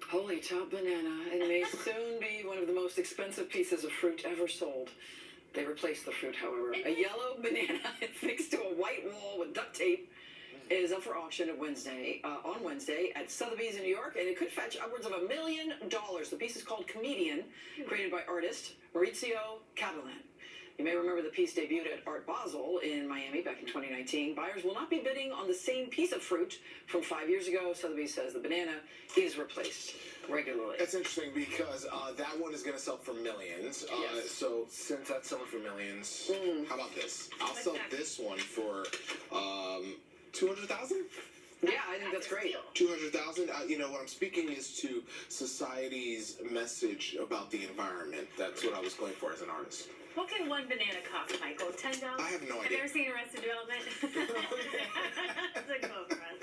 Holy top banana, it may soon be one of the most expensive pieces of fruit ever sold. They replaced the fruit, however. A yellow banana fixed to a white wall with duct tape is up for auction on Wednesday at Sotheby's in New York, and it could fetch upwards of $1 million. The piece is called Comedian, created by artist Maurizio Catalan. You may remember the piece debuted at Art Basel in Miami back in 2019. Buyers will not be bidding on the same piece of fruit from 5 years ago. Sotheby's says the banana is replaced regularly. That's interesting because that one is going to sell for millions. Yes. So since that's selling for millions, how about this? I'll sell this one for 200,000. Yeah, I think that's great. 200,000. You know, what I'm speaking is to society's message about the environment. That's what I was going for as an artist. What can one banana cost, Michael? $10? I have no idea. Have you ever seen Arrested Development? That's a quote for us.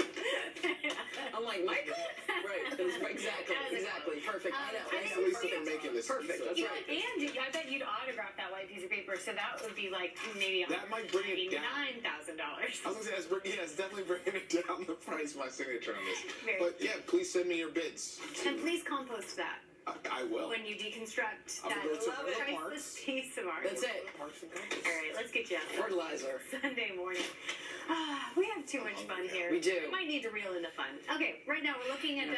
I'm like, Michael? Right. Exactly. Perfect. I know. Thanks, Lisa, for making this. Perfect. That's right. And I bet you'd autograph that white piece of paper, so that would be like maybe that might bring it down. $9,000. I was going to say, it's definitely bringing it down the price, my signature on this. But yeah, please send me your bids. And please compost that. I will. When you deconstruct I'll that priceless piece of art. That's it. All right, let's get you out there. Fertilizer. Sunday morning. We have too much fun here. We do. We might need to reel in the fun. Okay, right now we're looking at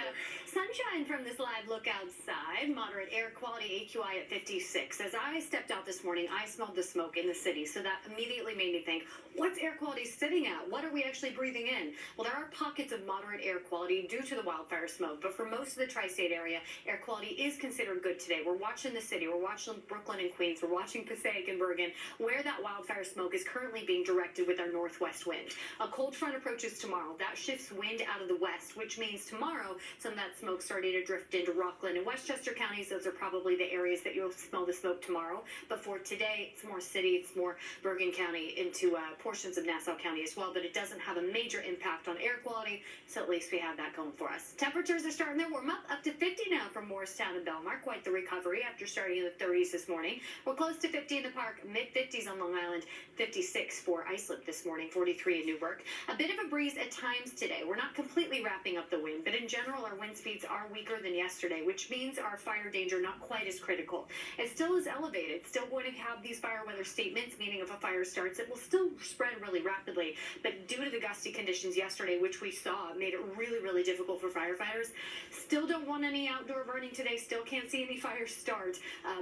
sunshine from this live look outside. Moderate air quality, AQI at 56. As I stepped out this morning, I smelled the smoke in the city, so that immediately made me think, what's air quality sitting at? What are we actually breathing in? Well, there are pockets of moderate air quality due to the wildfire smoke, but for most of the tri-state area, air quality is considered good today. We're watching the city. We're watching Brooklyn and Queens. We're watching Passaic and Bergen, where that wildfire smoke is currently being directed with our northwest wind. A cold front approaches tomorrow. That shifts wind out of the west, which means tomorrow some of that smoke starting to drift into Rockland and Westchester counties. Those are probably the areas that you'll smell the smoke tomorrow. But for today, it's more city, it's more Bergen County into portions of Nassau County as well. But it doesn't have a major impact on air quality, so at least we have that going for us. Temperatures are starting to warm up to 50 now for Morristown and Belmar. Quite the recovery after starting in the 30s this morning. We're close to 50 in the park, mid-50s on Long Island, 56 for Islip this morning, 43 in Newburgh. A bit of a breeze at times today. We're not completely wrapping up the wind, but in general our wind speeds are weaker than yesterday, which means our fire danger not quite as critical. It still is elevated. Still going to have these fire weather statements, meaning if a fire starts, it will still spread really rapidly. But due to the gusty conditions yesterday, which we saw, made it really, really difficult for firefighters. Still don't want any outdoor burning today. Still can't see any fires start,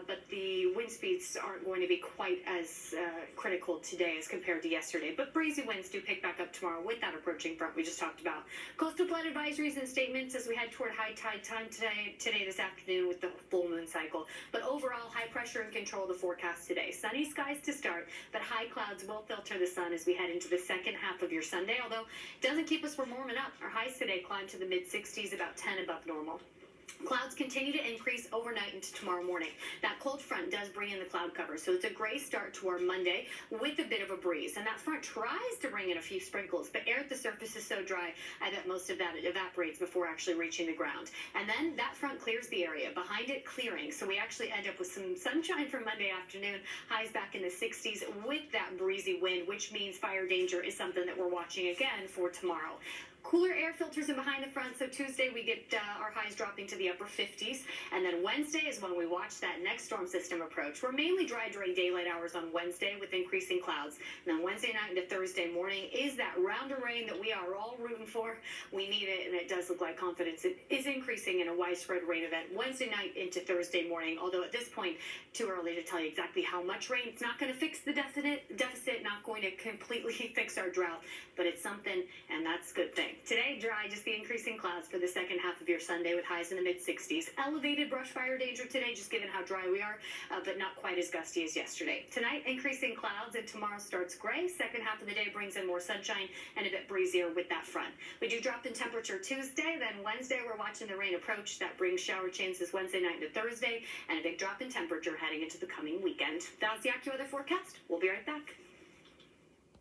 but the wind speeds aren't going to be quite as critical today as compared to yesterday. But breezy winds do pick back up tomorrow with that approaching front we just talked about. Coastal flood advisories and statements as we head toward high tide time today this afternoon with the full moon cycle. But overall, high pressure and control the forecast today. Sunny skies to start, but high clouds will filter the sun as we head into the second half of your Sunday, although it doesn't keep us from warming up. Our highs today climb to the mid-60s, about 10 above normal. Clouds continue to increase overnight into tomorrow morning. That cold front does bring in the cloud cover, so it's a gray start to our Monday with a bit of a breeze. And that front tries to bring in a few sprinkles, but air at the surface is so dry, I bet most of that evaporates before actually reaching the ground. And then that front clears the area. Behind it, clearing. So we actually end up with some sunshine for Monday afternoon, highs back in the 60s with that breezy wind, which means fire danger is something that we're watching again for tomorrow. Cooler air filters in behind the front, so Tuesday we get our highs dropping to the upper 50s, and then Wednesday is when we watch that next storm system approach. We're mainly dry during daylight hours on Wednesday with increasing clouds, and then Wednesday night into Thursday morning is that round of rain that we are all rooting for. We need it, and it does look like confidence is increasing in a widespread rain event Wednesday night into Thursday morning, although at this point, too early to tell you exactly how much rain. It's not going to fix the deficit, not going to completely fix our drought, but it's something, and that's a good thing. Today, dry, just the increasing clouds for the second half of your Sunday with highs in the mid-60s. Elevated brush fire danger today, just given how dry we are, but not quite as gusty as yesterday. Tonight, increasing clouds, and tomorrow starts gray. Second half of the day brings in more sunshine and a bit breezier with that front. We do drop in temperature Tuesday, then Wednesday we're watching the rain approach. That brings shower chances Wednesday night into Thursday, and a big drop in temperature heading into the coming weekend. That's the AccuWeather forecast. We'll be right back.